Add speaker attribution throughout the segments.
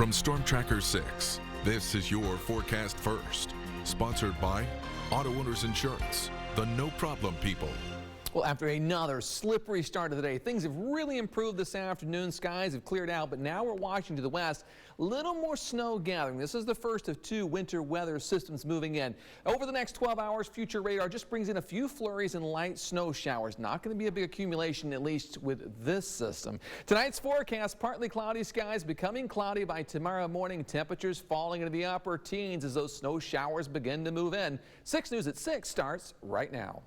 Speaker 1: From Storm Tracker 6, this is your Forecast First, sponsored by Auto Owners Insurance, the no problem people.
Speaker 2: Well, after another slippery start of the day, things have really improved this afternoon. Skies have cleared out, but now we're watching to the west. Little more snow gathering. This is the first of two winter weather systems moving in. Over the next 12 hours, future radar just brings in a few flurries and light snow showers. Not going to be a big accumulation, at least with this system. Tonight's forecast, partly cloudy skies, becoming cloudy by tomorrow morning. Temperatures falling into the upper teens as those snow showers begin to move in. 6 News at 6 starts right now.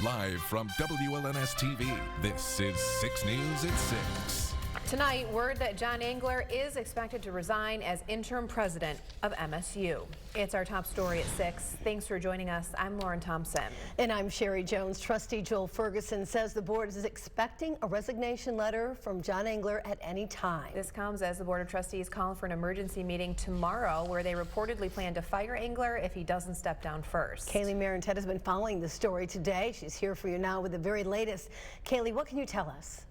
Speaker 1: Live from WLNS TV, this is 6 News at 6.
Speaker 3: Tonight, word that John Engler is expected to resign as interim president of MSU. It's our top story at 6. Thanks for joining us. I'm Lauren Thompson.
Speaker 4: And I'm Sherry Jones. Trustee Joel Ferguson says the board is expecting a resignation letter from John Engler at any time.
Speaker 3: This comes as the Board of Trustees call for an emergency meeting tomorrow where they reportedly plan to fire Engler if he doesn't step down first.
Speaker 4: Kaylee Marentet has been following the story today. She's here for you now with the very latest. Kaylee, what can you tell us?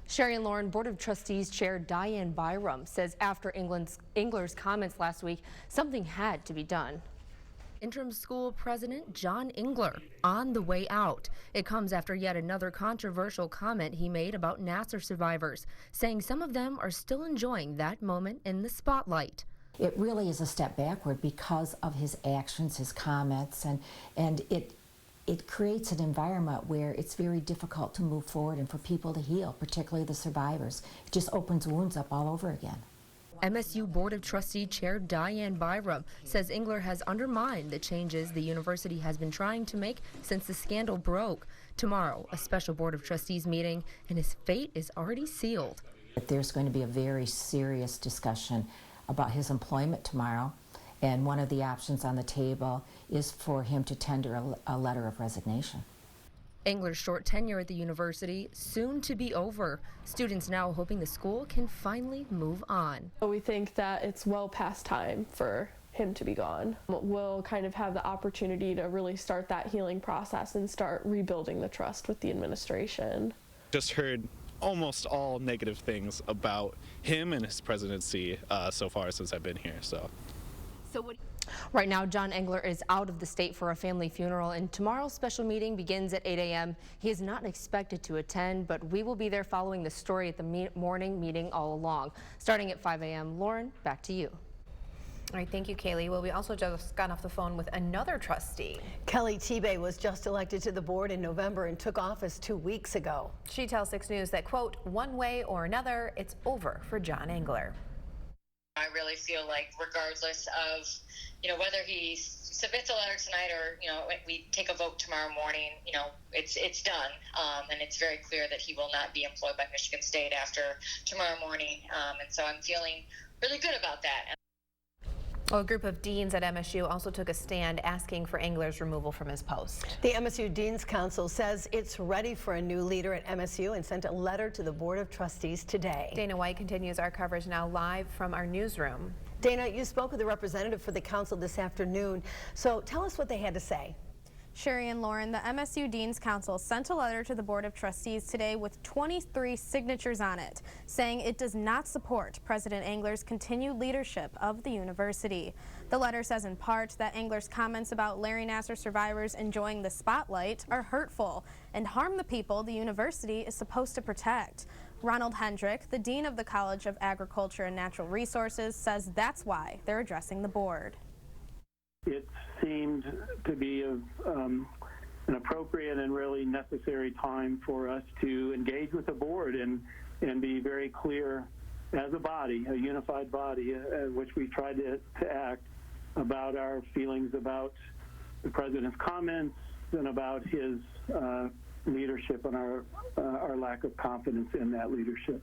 Speaker 5: Sherry and Lauren, Board of Trustees Chair Diane Byram says after Engler's comments last week, something had to be done. Interim school president John Engler on the way out. It comes after yet another controversial comment he made about Nassar survivors, saying some of them are still enjoying that moment in the spotlight.
Speaker 6: It really is a step backward because of his actions, his comments, and it creates an environment where it's very difficult to move forward and for people to heal, particularly the survivors. It just opens wounds up all over again.
Speaker 5: MSU Board of Trustee Chair Diane Byram says Engler has undermined the changes the university has been trying to make since the scandal broke. Tomorrow, a special Board of Trustees meeting, and his fate is already sealed.
Speaker 6: There's going to be a very serious discussion about his employment tomorrow. And one of the options on the table is for him to tender a letter of resignation.
Speaker 5: Engler's short tenure at the university soon to be over. Students now hoping the school can finally move on.
Speaker 7: We think that it's well past time for him to be gone. We'll kind of have the opportunity to really start that healing process and start rebuilding the trust with the administration.
Speaker 8: Just heard almost all negative things about him and his presidency so far since I've been here.
Speaker 5: Right now, John Engler is out of the state for a family funeral, and tomorrow's special meeting begins at 8 a.m. He is not expected to attend, but we will be there following the story at the morning meeting all along. Starting at 5 a.m. Lauren, back to you.
Speaker 3: All right, thank you, Kaylee. Well, we also just got off the phone with another trustee.
Speaker 4: Kelly Tebay was just elected to the board in November and took office 2 weeks ago.
Speaker 3: She tells 6 News that, quote, one way or another, it's over for John Engler.
Speaker 9: I really feel like regardless of, whether he submits a letter tonight or, we take a vote tomorrow morning, it's done. And it's very clear that he will not be employed by Michigan State after tomorrow morning. And so I'm feeling really good about that.
Speaker 3: Well, a group of deans at MSU also took a stand asking for Engler's removal from his post.
Speaker 4: The MSU Dean's Council says it's ready for a new leader at MSU and sent a letter to the Board of Trustees today.
Speaker 3: Dana White continues our coverage now live from our newsroom.
Speaker 4: Dana, you spoke with a representative for the council this afternoon, so tell us what they had to say.
Speaker 10: Sherry and Lauren, the MSU Dean's Council sent a letter to the Board of Trustees today with 23 signatures on it, saying it does not support President Engler's continued leadership of the university. The letter says in part that Engler's comments about Larry Nassar survivors enjoying the spotlight are hurtful and harm the people the university is supposed to protect. Ronald Hendrick, the Dean of the College of Agriculture and Natural Resources, says that's why they're addressing the board.
Speaker 11: It seemed to be an appropriate and really necessary time for us to engage with the board and be very clear as a body, a unified body, which we tried to act about our feelings about the president's comments and about his leadership and our lack of confidence in that leadership.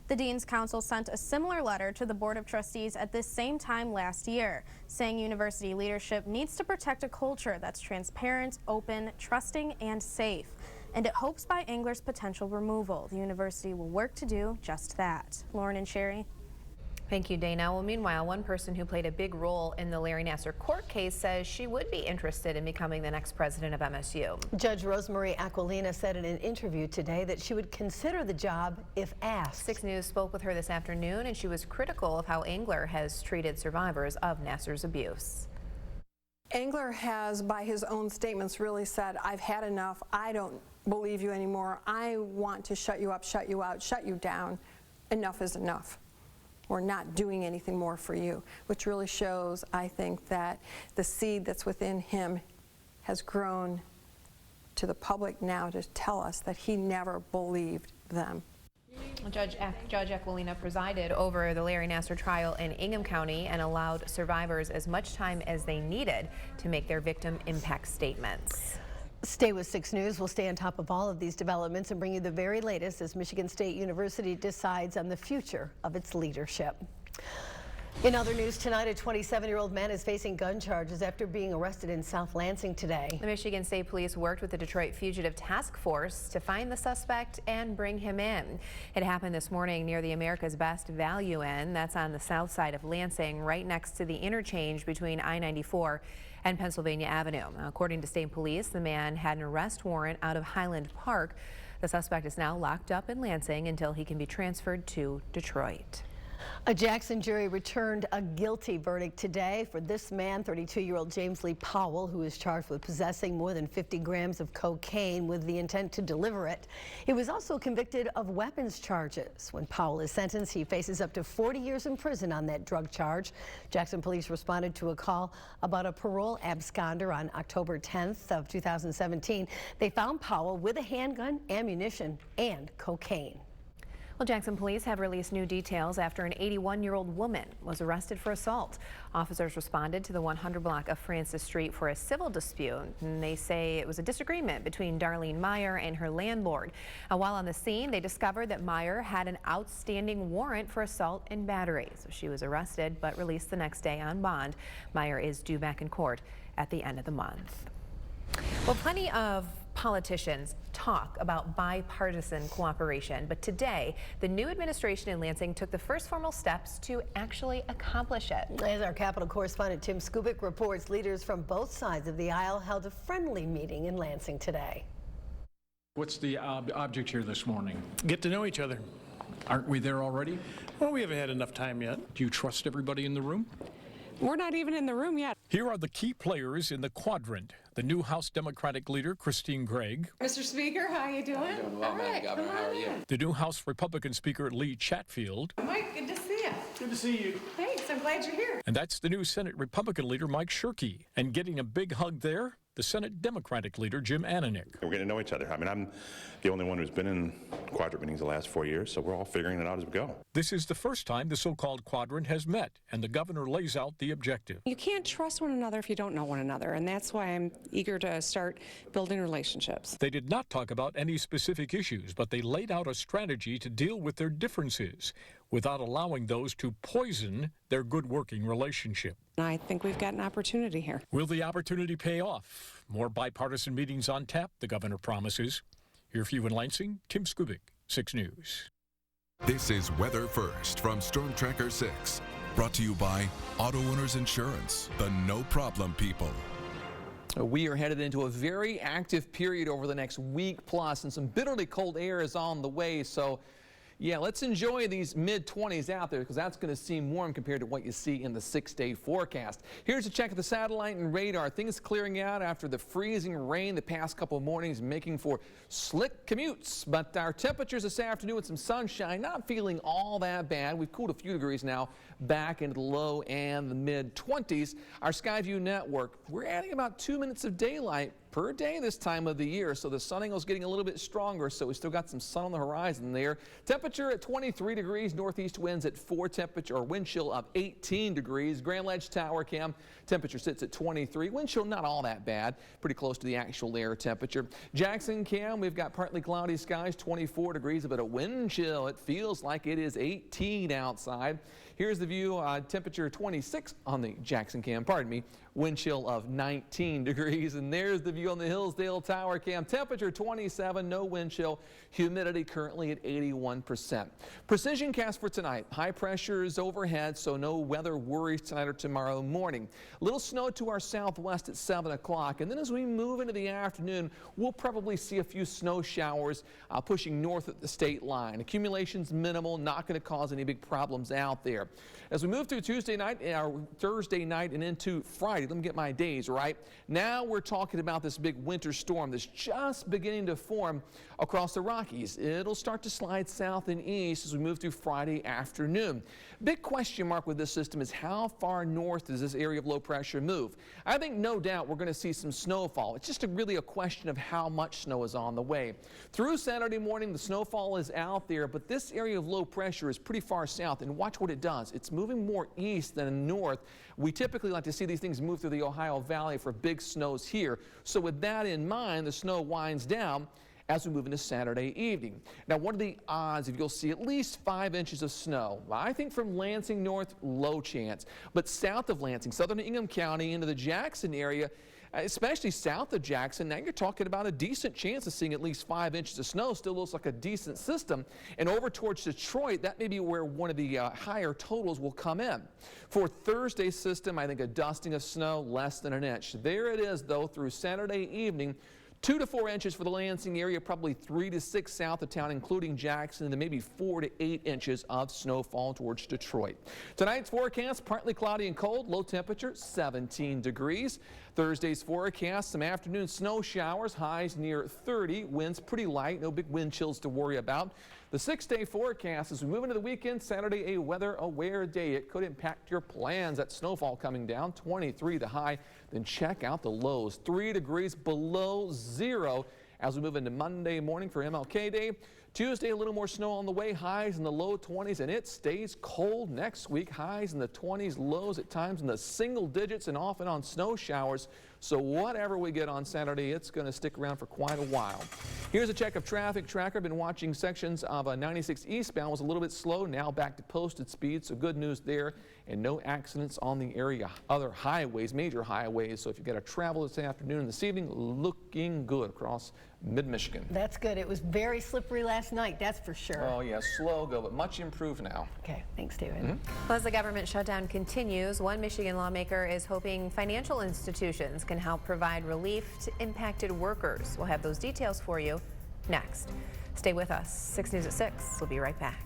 Speaker 10: The Dean's Council sent a similar letter to the Board of Trustees at this same time last year, saying university leadership needs to protect a culture that's transparent, open, trusting, and safe. And it hopes by Engler's potential removal, the university will work to do just that. Lauren and Sherry.
Speaker 3: Thank you, Dana. Well, meanwhile, one person who played a big role in the Larry Nassar court case says she would be interested in becoming the next president of MSU.
Speaker 4: Judge Rosemary Aquilina said in an interview today that she would consider the job if asked.
Speaker 3: 6 News spoke with her this afternoon, and she was critical of how Engler has treated survivors of Nassar's abuse.
Speaker 12: Engler has, by his own statements, really said, I've had enough. I don't believe you anymore. I want to shut you up, shut you out, shut you down. Enough is enough. We're not doing anything more for you, which really shows, I think, that the seed that's within him has grown to the public now to tell us that he never believed them.
Speaker 3: Judge Aquilina presided over the Larry Nassar trial in Ingham County and allowed survivors as much time as they needed to make their victim impact statements.
Speaker 4: Stay with 6 News. We'll stay on top of all of these developments and bring you the very latest as Michigan State University decides on the future of its leadership. In other news tonight, a 27-year-old man is facing gun charges after being arrested in South Lansing today.
Speaker 3: The Michigan State Police worked with the Detroit Fugitive Task Force to find the suspect and bring him in. It happened this morning near the America's Best Value Inn. That's on the south side of Lansing, right next to the interchange between I-94 and Pennsylvania Avenue. According to state police, the man had an arrest warrant out of Highland Park. The suspect is now locked up in Lansing until he can be transferred to Detroit.
Speaker 4: A Jackson jury returned a guilty verdict today for this man, 32-year-old James Lee Powell, who is charged with possessing more than 50 grams of cocaine with the intent to deliver it. He was also convicted of weapons charges. When Powell is sentenced, he faces up to 40 years in prison on that drug charge. Jackson police responded to a call about a parole absconder on October 10th of 2017. They found Powell with a handgun, ammunition, and cocaine.
Speaker 3: Well, Jackson police have released new details after an 81-year-old woman was arrested for assault. Officers responded to the 100 block of Francis Street for a civil dispute, and they say it was a disagreement between Darlene Meyer and her landlord. While on the scene, they discovered that Meyer had an outstanding warrant for assault and battery. So she was arrested but released the next day on bond. Meyer is due back in court at the end of the month. Well, plenty of politicians talk about bipartisan cooperation, but today the new administration in Lansing took the first formal steps to actually accomplish it.
Speaker 4: As our Capitol correspondent Tim Skubic reports, leaders from both sides of the aisle held a friendly meeting in Lansing today.
Speaker 13: What's the object here this morning? Get to know each other. Aren't we there already? Well, we haven't had enough time yet. Do you trust everybody in the room?
Speaker 14: We're not even in the room yet.
Speaker 13: Here are the key players in the quadrant. The new House Democratic leader, Christine Gregg.
Speaker 14: Mr. Speaker, how you doing?
Speaker 15: I'm doing well, Madam Governor. How are you?
Speaker 13: The new House Republican Speaker, Lee Chatfield.
Speaker 14: Mike, good to see you.
Speaker 13: Good to see you.
Speaker 14: Thanks, I'm glad you're here.
Speaker 13: And that's the new Senate Republican leader, Mike Shirkey. And getting a big hug there, the Senate Democratic leader, Jim Ananich.
Speaker 16: We're getting to know each other. I mean, I'm the only one who's been in quadrant meetings the last 4 years, so we're all figuring it out as we go.
Speaker 13: This is the first time the so-called quadrant has met, and the governor lays out the objective.
Speaker 14: You can't trust one another if you don't know one another, and that's why I'm eager to start building relationships.
Speaker 13: They did not talk about any specific issues, but they laid out a strategy to deal with their differences without allowing those to poison their good working relationship.
Speaker 14: I think we've got an opportunity here.
Speaker 13: Will the opportunity pay off? More bipartisan meetings on tap, the governor promises. Here for you in Lansing, Tim Skubic, 6 News.
Speaker 1: This is Weather First from Storm Tracker 6. Brought to you by Auto Owners Insurance, the no problem people.
Speaker 2: We are headed into a very active period over the next week plus, and some bitterly cold air is on the way. So yeah, let's enjoy these mid-20s out there because that's going to seem warm compared to what you see in the 6-day forecast. Here's a check of the satellite and radar. Things clearing out after the freezing rain the past couple of mornings, making for slick commutes. But our temperatures this afternoon with some sunshine, not feeling all that bad. We've cooled a few degrees now back into the low and the mid-20s. Our Skyview network, we're adding about 2 minutes of daylight per day this time of the year, so the sun angle's getting a little bit stronger, so we still got some sun on the horizon there. Temperature at 23 degrees, northeast winds at 4, temperature or wind chill of 18 degrees. Grand Ledge Tower Cam, temperature sits at 23, wind chill not all that bad, pretty close to the actual air temperature. Jackson Cam, we've got partly cloudy skies, 24 degrees, a bit of wind chill. It feels like it is 18 outside. Here's the view, temperature 26 on the Jackson Cam, pardon me, wind chill of 19 degrees. And there's the view on the Hillsdale Tower Cam. Temperature 27, no wind chill. Humidity currently at 81%. Precision cast for tonight. High pressure is overhead, so no weather worries tonight or tomorrow morning. A little snow to our southwest at 7 o'clock. And then as we move into the afternoon, we'll probably see a few snow showers pushing north at the state line. Accumulation's minimal, not going to cause any big problems out there. As we move through Tuesday night, our Thursday night, and into Friday, let me get my days right. Now we're talking about this big winter storm that's just beginning to form across the Rockies. It'll start to slide south and east as we move through Friday afternoon. Big question mark with this system is how far north does this area of low pressure move? I think no doubt we're going to see some snowfall. It's just really a question of how much snow is on the way. Through Saturday morning, the snowfall is out there, but this area of low pressure is pretty far south, and watch what it does. It's moving more east than north. We typically like to see these things move through the Ohio Valley for big snows here. So with that in mind, the snow winds down as we move into Saturday evening. Now, what are the odds if you'll see at least 5 inches of snow? Well, I think from Lansing north, low chance. But south of Lansing, southern Ingham County into the Jackson area, especially south of Jackson, now you're talking about a decent chance of seeing at least 5 inches of snow. Still looks like a decent system. And over towards Detroit, that may be where one of the higher totals will come in. For Thursday's system, I think a dusting of snow, less than an inch. There it is, though, through Saturday evening. 2 to 4 inches for the Lansing area, probably 3 to 6 south of town, including Jackson, and then maybe 4 to 8 inches of snowfall towards Detroit. Tonight's forecast, partly cloudy and cold, low temperature 17 degrees. Thursday's forecast, some afternoon snow showers, highs near 30, winds pretty light, no big wind chills to worry about. The 6-day forecast as we move into the weekend, Saturday, a weather-aware day. It could impact your plans. That snowfall coming down, 23 the high. Then check out the lows, 3 degrees below zero as we move into Monday morning for MLK Day. Tuesday, a little more snow on the way, highs in the low 20s, and it stays cold next week. Highs in the 20s, lows at times in the single digits, and off and on snow showers. So whatever we get on Saturday, it's going to stick around for quite a while. Here's a check of traffic tracker. Been watching sections of 96 eastbound was a little bit slow, now back to posted speed. So good news there, and no accidents on the area. Other highways, major highways. So if you've got to travel this afternoon and this evening, looking good across mid-Michigan.
Speaker 4: That's good. It was very slippery last night, that's for sure.
Speaker 2: Oh yeah, slow go, but much improved now.
Speaker 4: Okay, thanks, David.
Speaker 3: As the government shutdown continues, one Michigan lawmaker is hoping financial institutions can help provide relief to impacted workers. We'll have those details for you next. Stay with us. 6 News at 6. We'll be right back.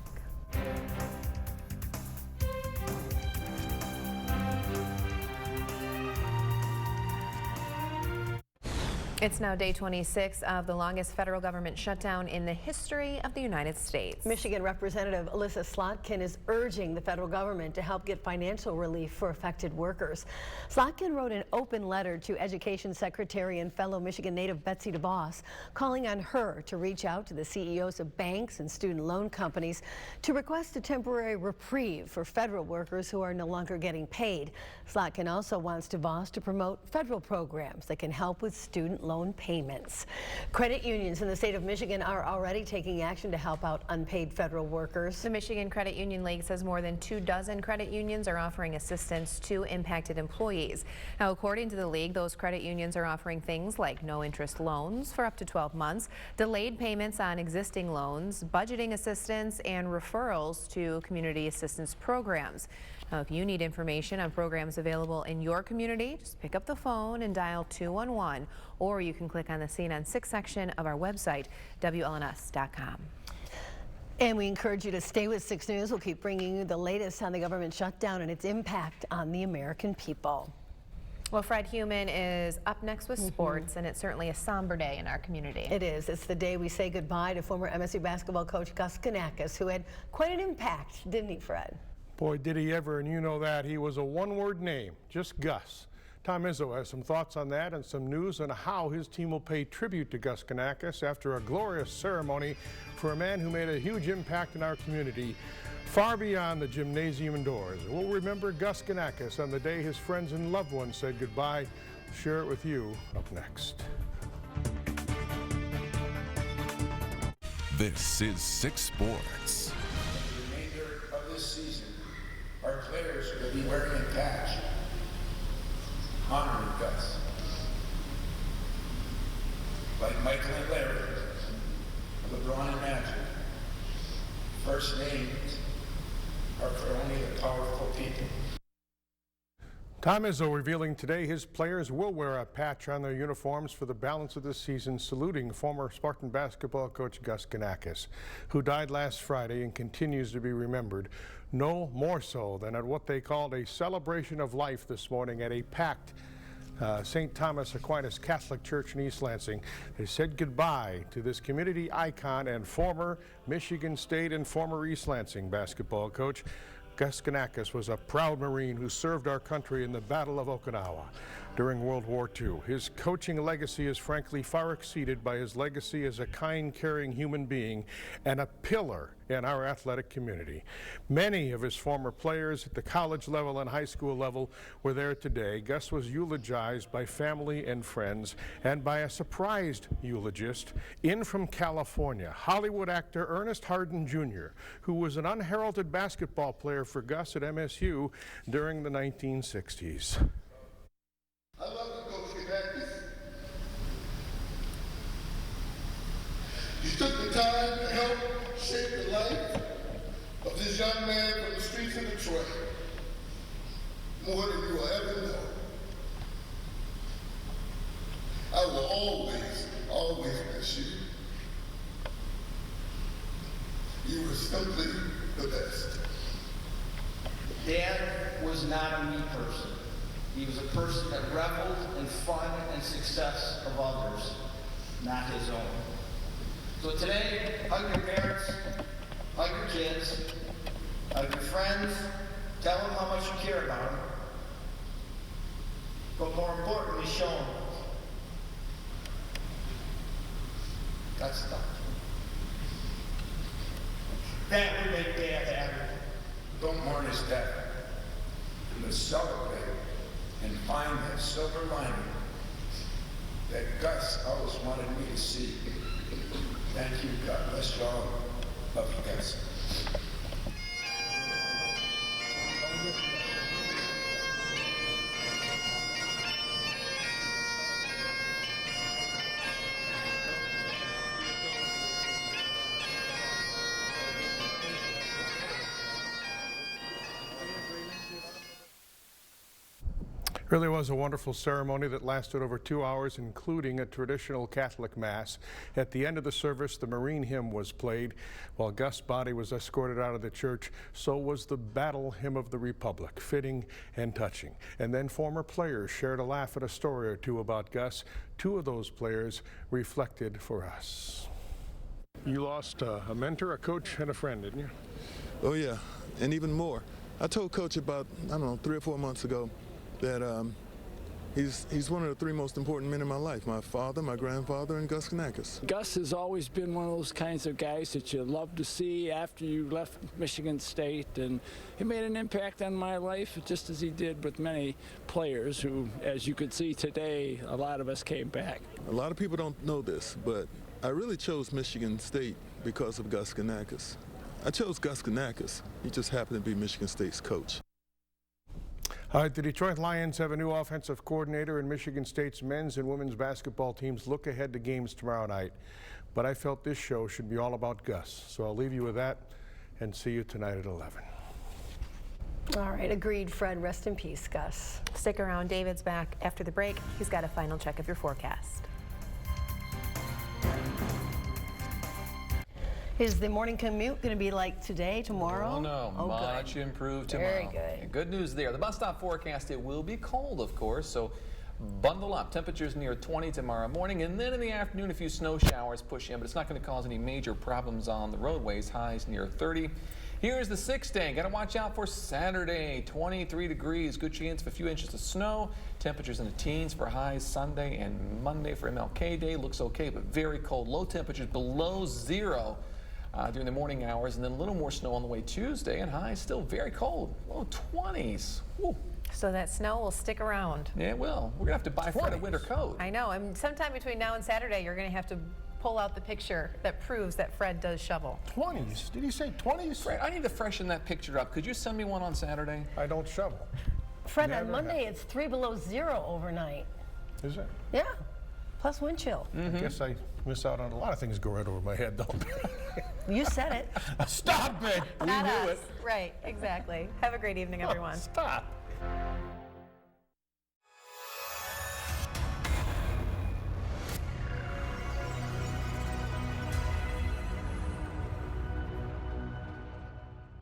Speaker 3: It's now day 26 of the longest federal government shutdown in the history of the United States.
Speaker 4: Michigan Representative Alyssa Slotkin is urging the federal government to help get financial relief for affected workers. Slotkin wrote an open letter to Education Secretary and fellow Michigan native Betsy DeVos, calling on her to reach out to the CEOs of banks and student loan companies to request a temporary reprieve for federal workers who are no longer getting paid. Slotkin also wants DeVos to promote federal programs that can help with student loan payments. Credit unions in the state of Michigan are already taking action to help out unpaid federal workers.
Speaker 3: The Michigan Credit Union League says more than 24 credit unions are offering assistance to impacted employees. Now, according to the league, those credit unions are offering things like no interest loans for up to 12 months, delayed payments on existing loans, budgeting assistance, and referrals to community assistance programs. Now, if you need information on programs available in your community, just pick up the phone and dial 211, or you can click on the Scene on 6 section of our website, WLNS.com.
Speaker 4: And we encourage you to stay with 6 News. We'll keep bringing you the latest on the government shutdown and its impact on the American people.
Speaker 3: Well, Fred Heumann is up next with sports, and it's certainly a somber day in our community.
Speaker 4: It is. It's the day we say goodbye to former MSU basketball coach Gus Kanakis, who had quite an impact, didn't he, Fred?
Speaker 17: Boy, did he ever, and you know that. He was a one-word name, just Gus. Tom Izzo has some thoughts on that and some news on how his team will pay tribute to Gus Kanakis after a glorious ceremony for a man who made a huge impact in our community, far beyond the gymnasium indoors. We'll remember Gus Kanakis on the day his friends and loved ones said goodbye. We'll share it with you up next.
Speaker 1: This is 6 Sports.
Speaker 18: The remainder of this season, our players will be wearing a patch honoring Gus. Like Michael and Larry, LeBron and Magic, first names are for only the powerful people.
Speaker 17: Tom Izzo revealing today his players will wear a patch on their uniforms for the balance of the season, saluting former Spartan basketball coach Gus Ganakis, who died last Friday and continues to be remembered, no more so than at what they called a celebration of life this morning at a packed St. Thomas Aquinas Catholic Church in East Lansing. They said goodbye to this community icon and former Michigan State and former East Lansing basketball coach. Gus Ganakis was a proud Marine who served our country in the Battle of Okinawa during World War II. His coaching legacy is frankly far exceeded by his legacy as a kind, caring human being and a pillar in our athletic community. Many of his former players at the college level and high school level were there today. Gus was eulogized by family and friends and by a surprised eulogist in from California, Hollywood actor Ernest Harden Jr., who was an unheralded basketball player for Gus at MSU during the 1960s.
Speaker 19: I love you, Coach Ganakis. You took the time to help shape the life of this young man from the streets of Detroit more than you will ever know. I will always, always miss you. You were simply the best.
Speaker 20: Dad was not a me person. He was a person that reveled in fun and success of others, not his own. So today, hug your parents, hug your kids, hug your friends, tell them how much you care about them, but more importantly, show them. That's stuff. That would make Dad happy.
Speaker 18: Don't mourn his death. You must celebrate and find that silver lining that Gus always wanted me to see. Thank you. God bless you all. Love you, Gus.
Speaker 17: Really was a wonderful ceremony that lasted over 2 hours, including a traditional Catholic Mass. At the end of the service, the Marine hymn was played. While Gus' body was escorted out of the church, so was the Battle Hymn of the Republic, fitting and touching. And then former players shared a laugh at a story or two about Gus. Two of those players reflected for us. You lost a mentor, a coach, and a friend, didn't you?
Speaker 21: Oh, yeah, and even more. I told Coach about, 3 or 4 months ago, that he's one of the 3 most important men in my life: my father, my grandfather, and Gus Ganakis.
Speaker 22: Gus has always been one of those kinds of guys that you love to see after you left Michigan State, and he made an impact on my life just as he did with many players who, as you could see today, a lot of us came back.
Speaker 21: A lot of people don't know this, but I really chose Michigan State because of Gus Ganakis. I chose Gus Ganakis. He just happened to be Michigan State's coach.
Speaker 17: All right, the Detroit Lions have a new offensive coordinator, and Michigan State's men's and women's basketball teams look ahead to games tomorrow night. But I felt this show should be all about Gus, so I'll leave you with that and see you tonight at 11.
Speaker 4: All right, agreed, Fred. Rest in peace, Gus.
Speaker 3: Stick around. David's back after the break. He's got a final check of your forecast.
Speaker 4: Is the morning commute going to be like today, tomorrow?
Speaker 2: Oh, no. Much improved tomorrow.
Speaker 4: Very good.
Speaker 2: And good news there. The bus stop forecast, it will be cold, of course, so bundle up. Temperatures near 20 tomorrow morning, and then in the afternoon, a few snow showers push in, but it's not going to cause any major problems on the roadways. Highs near 30. Here's the 6th day. Got to watch out for Saturday. 23 degrees. Good chance of a few inches of snow. Temperatures in the teens for highs Sunday and Monday for MLK Day. Looks okay, but very cold. Low temperatures below 0. During the morning hours, and then a little more snow on the way Tuesday, and highs still very cold, low 20s. Woo.
Speaker 3: So that snow will stick around.
Speaker 2: Yeah, it will. We're gonna have to buy Fred a winter coat.
Speaker 3: I know, and sometime between now and Saturday, you're gonna have to pull out the picture that proves that Fred does shovel.
Speaker 17: 20s? Did he say 20s?
Speaker 2: Fred, I need to freshen that picture up. Could you send me one on Saturday?
Speaker 17: I don't shovel.
Speaker 4: Fred,
Speaker 17: Never
Speaker 4: on Monday it's 3 below zero overnight.
Speaker 17: Is it?
Speaker 4: Yeah, plus wind chill.
Speaker 17: I guess I miss out on a lot of things go right over my head, don't
Speaker 4: You said it.
Speaker 17: Stop it!
Speaker 3: Not us. Right, exactly. Have a great evening, everyone.
Speaker 17: Stop.